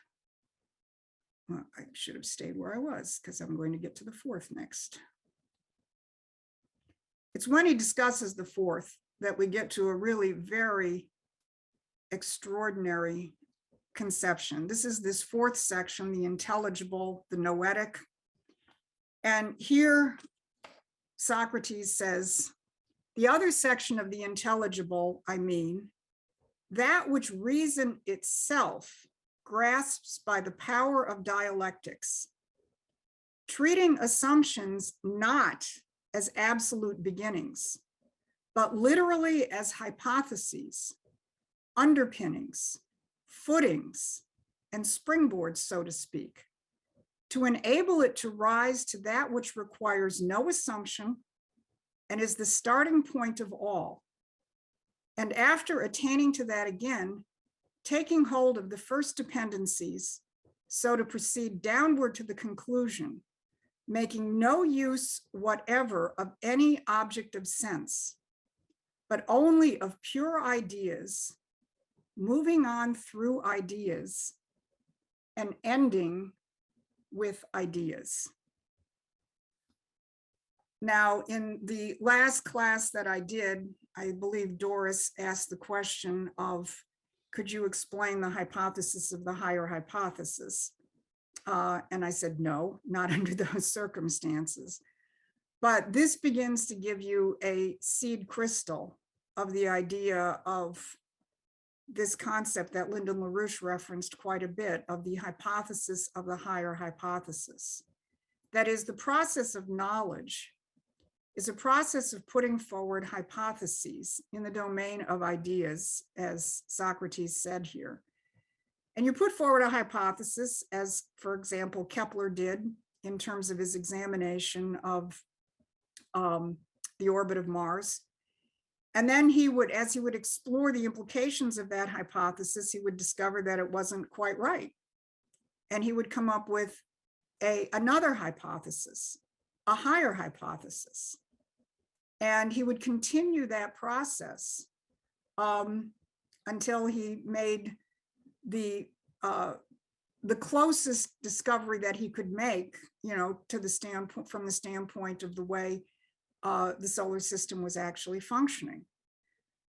Well, I should have stayed where I was because I'm going to get to the fourth next. It's when he discusses the fourth that we get to a really very extraordinary conception. This is this fourth section, the intelligible, the noetic. And here Socrates says, the other section of the intelligible, I mean, that which reason itself grasps by the power of dialectics, treating assumptions not as absolute beginnings, but literally as hypotheses, underpinnings, footings, and springboards, so to speak, to enable it to rise to that which requires no assumption and is the starting point of all. And after attaining to that again, taking hold of the first dependencies, so to proceed downward to the conclusion, making no use whatever of any object of sense, but only of pure ideas, moving on through ideas and ending with ideas. Now, in the last class that I did, I believe Doris asked the question of, could you explain the hypothesis of the higher hypothesis? And I said, no, not under those circumstances. But this begins to give you a seed crystal of the idea of this concept that Lyndon LaRouche referenced quite a bit, of the hypothesis of the higher hypothesis. That is, the process of knowledge is a process of putting forward hypotheses in the domain of ideas, as Socrates said here. And you put forward a hypothesis, as, for example, Kepler did in terms of his examination of the orbit of Mars. And then he would, as he would explore the implications of that hypothesis, he would discover that it wasn't quite right. And he would come up with another hypothesis, a higher hypothesis. And he would continue that process until he made the closest discovery that he could make, to the standpoint, from the standpoint of the way the solar system was actually functioning.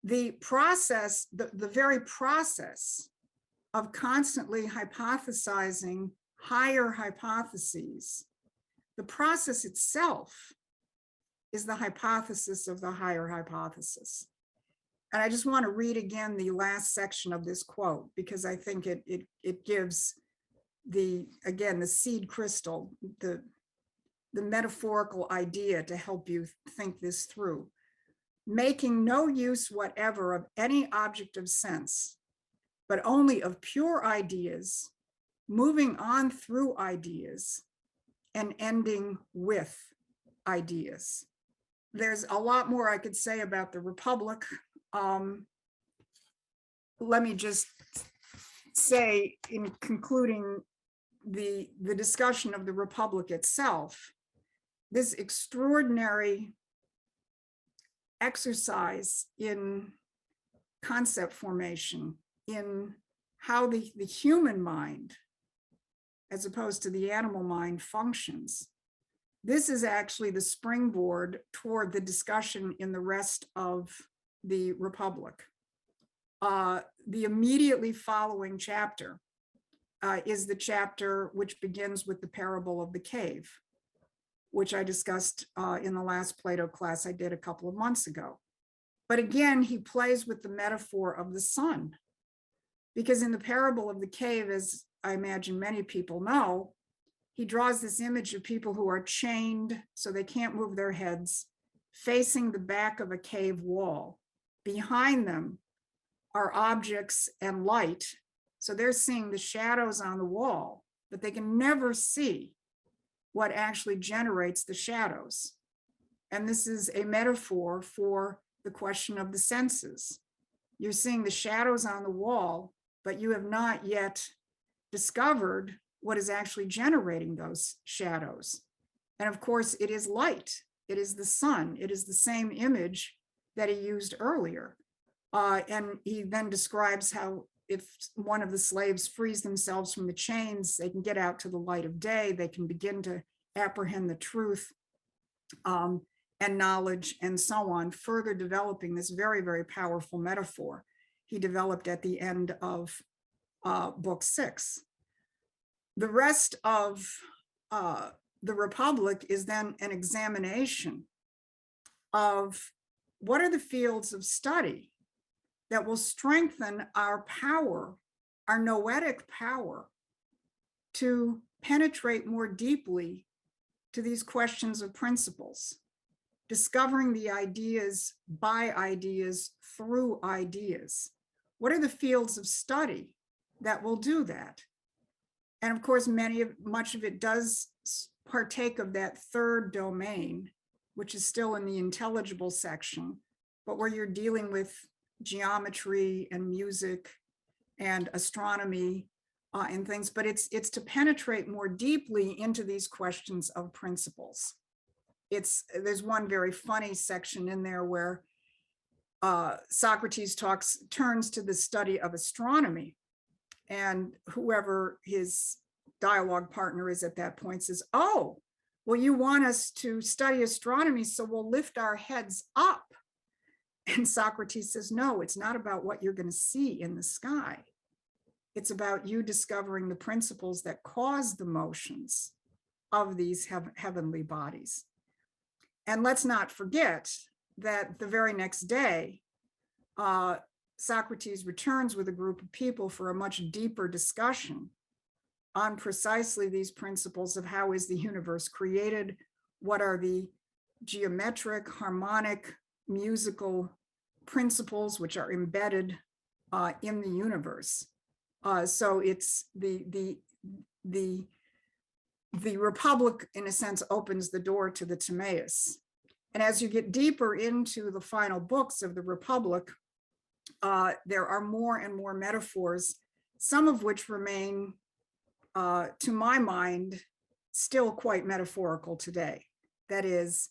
The process, the very process of constantly hypothesizing higher hypotheses, the process itself is the hypothesis of the higher hypothesis. And I just want to read again the last section of this quote, because I think it gives again, the seed crystal, the metaphorical idea to help you think this through. Making no use whatever of any object of sense, but only of pure ideas, moving on through ideas, and ending with ideas. There's a lot more I could say about the Republic. Let me just say, in concluding the discussion of the Republic itself, this extraordinary exercise in concept formation, in how the human mind, as opposed to the animal mind, functions. This is actually the springboard toward the discussion in the rest of the Republic. The immediately following chapter is the chapter which begins with the parable of the cave, which I discussed in the last Plato class I did a couple of months ago. But again, he plays with the metaphor of the sun, because in the parable of the cave, as I imagine many people know, he draws this image of people who are chained so they can't move their heads, facing the back of a cave wall. Behind them are objects and light, so they're seeing the shadows on the wall, but they can never see what actually generates the shadows. And this is a metaphor for the question of the senses. You're seeing the shadows on the wall, but you have not yet discovered what is actually generating those shadows. And of course, it is light. It is the sun. It is the same image that he used earlier. And he then describes how if one of the slaves frees themselves from the chains, they can get out to the light of day, they can begin to apprehend the truth and knowledge and so on, further developing this very, very powerful metaphor he developed at the end of book 6. The rest of the Republic is then an examination of what are the fields of study that will strengthen our power, our noetic power, to penetrate more deeply to these questions of principles, discovering the ideas by ideas through ideas. What are the fields of study that will do that? And of course, much of it does partake of that third domain, which is still in the intelligible section, but where you're dealing with geometry and music and astronomy and things, but it's to penetrate more deeply into these questions of principles. There's one very funny section in there where Socrates turns to the study of astronomy, and whoever his dialogue partner is at that point says, "Oh, well, you want us to study astronomy, so we'll lift our heads up." And Socrates says, "No, it's not about what you're going to see in the sky. It's about you discovering the principles that cause the motions of these heavenly bodies." And let's not forget that the very next day, Socrates returns with a group of people for a much deeper discussion on precisely these principles of how is the universe created, what are the geometric, harmonic, musical principles which are embedded in the universe. So it's the the Republic, in a sense, opens the door to the Timaeus. And as you get deeper into the final books of the Republic, there are more and more metaphors, some of which remain, to my mind, still quite metaphorical today. That is,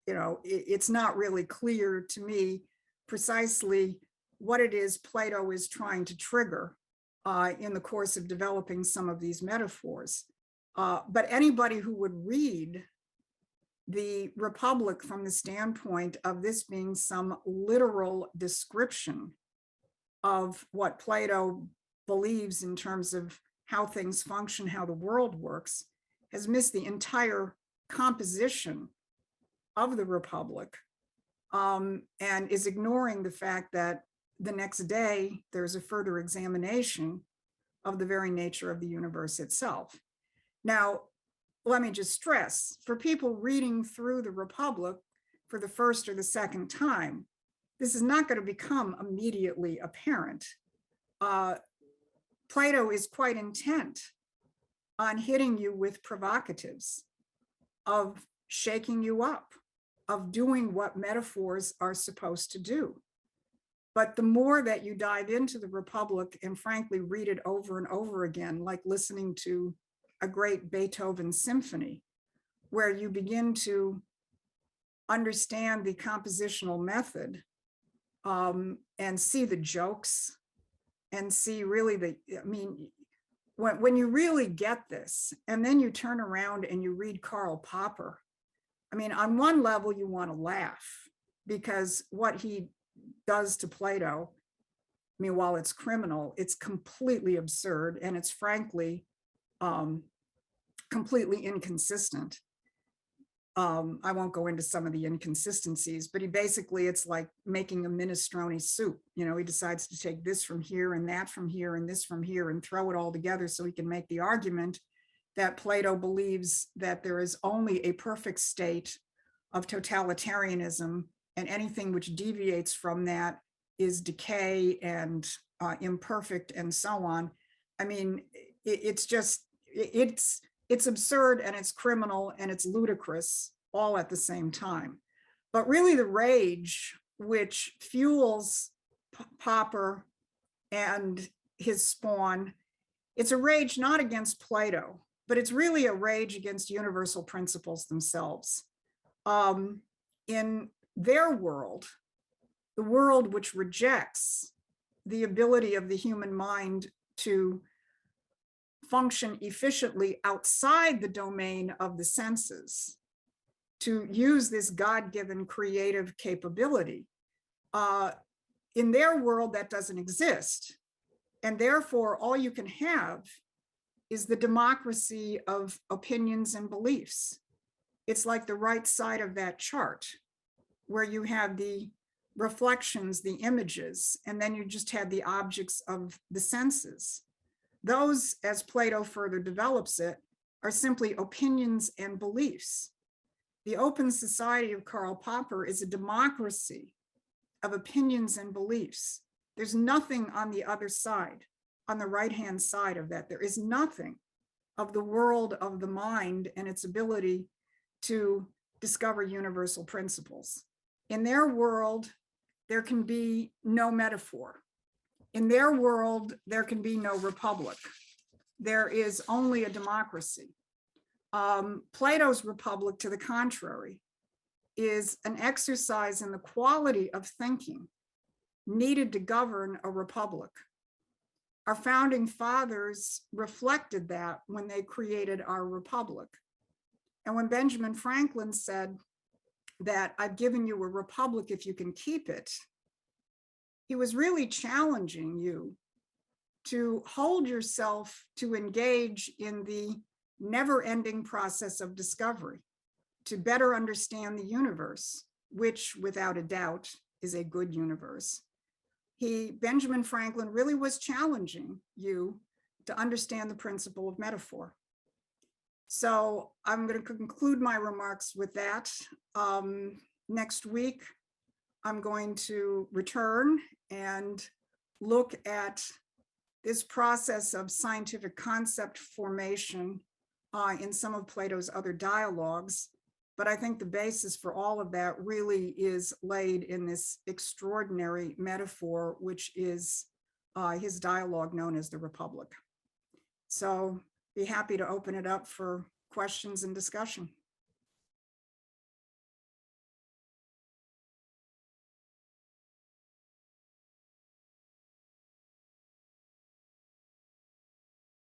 it's not really clear to me precisely what it is Plato is trying to trigger in the course of developing some of these metaphors. But anybody who would read the Republic from the standpoint of this being some literal description of what Plato believes in terms of how things function, how the world works, has missed the entire composition of the Republic, and is ignoring the fact that the next day there's a further examination of the very nature of the universe itself. Now, let me just stress, for people reading through the Republic for the first or the second time, this is not going to become immediately apparent. Plato is quite intent on hitting you with provocatives, of shaking you up, of doing what metaphors are supposed to do. But the more that you dive into the Republic and frankly read it over and over again, like listening to a great Beethoven symphony, where you begin to understand the compositional method, and see the jokes and see really when you really get this, and then you turn around and you read Karl Popper, on one level you want to laugh, because what he does to Plato, while it's criminal, it's completely absurd, and it's frankly completely inconsistent. I won't go into some of the inconsistencies, but it's like making a minestrone soup. He decides to take this from here and that from here and this from here and throw it all together so he can make the argument that Plato believes that there is only a perfect state of totalitarianism, and anything which deviates from that is decay and imperfect and so on. It's absurd, and it's criminal, and it's ludicrous all at the same time. But really the rage which fuels Popper and his spawn, it's a rage not against Plato, but it's really a rage against universal principles themselves. In their world, the world which rejects the ability of the human mind to function efficiently outside the domain of the senses, to use this God-given creative capability. In their world, that doesn't exist. And therefore, all you can have is the democracy of opinions and beliefs. It's like the right side of that chart, where you have the reflections, the images, and then you just have the objects of the senses. Those, as Plato further develops it, are simply opinions and beliefs. The open society of Karl Popper is a democracy of opinions and beliefs. There's nothing on the other side, on the right-hand side of that. There is nothing of the world of the mind and its ability to discover universal principles. In their world, there can be no metaphor. In their world, there can be no republic. There is only a democracy. Plato's Republic, to the contrary, is an exercise in the quality of thinking needed to govern a republic. Our founding fathers reflected that when they created our republic. And when Benjamin Franklin said that I've given you a republic if you can keep it, he was really challenging you to hold yourself to engage in the never-ending process of discovery, to better understand the universe, which without a doubt is a good universe. Benjamin Franklin really was challenging you to understand the principle of metaphor. So I'm going to conclude my remarks with that. Next week, I'm going to return and look at this process of scientific concept formation in some of Plato's other dialogues. But I think the basis for all of that really is laid in this extraordinary metaphor, which is his dialogue known as the Republic. So be happy to open it up for questions and discussion.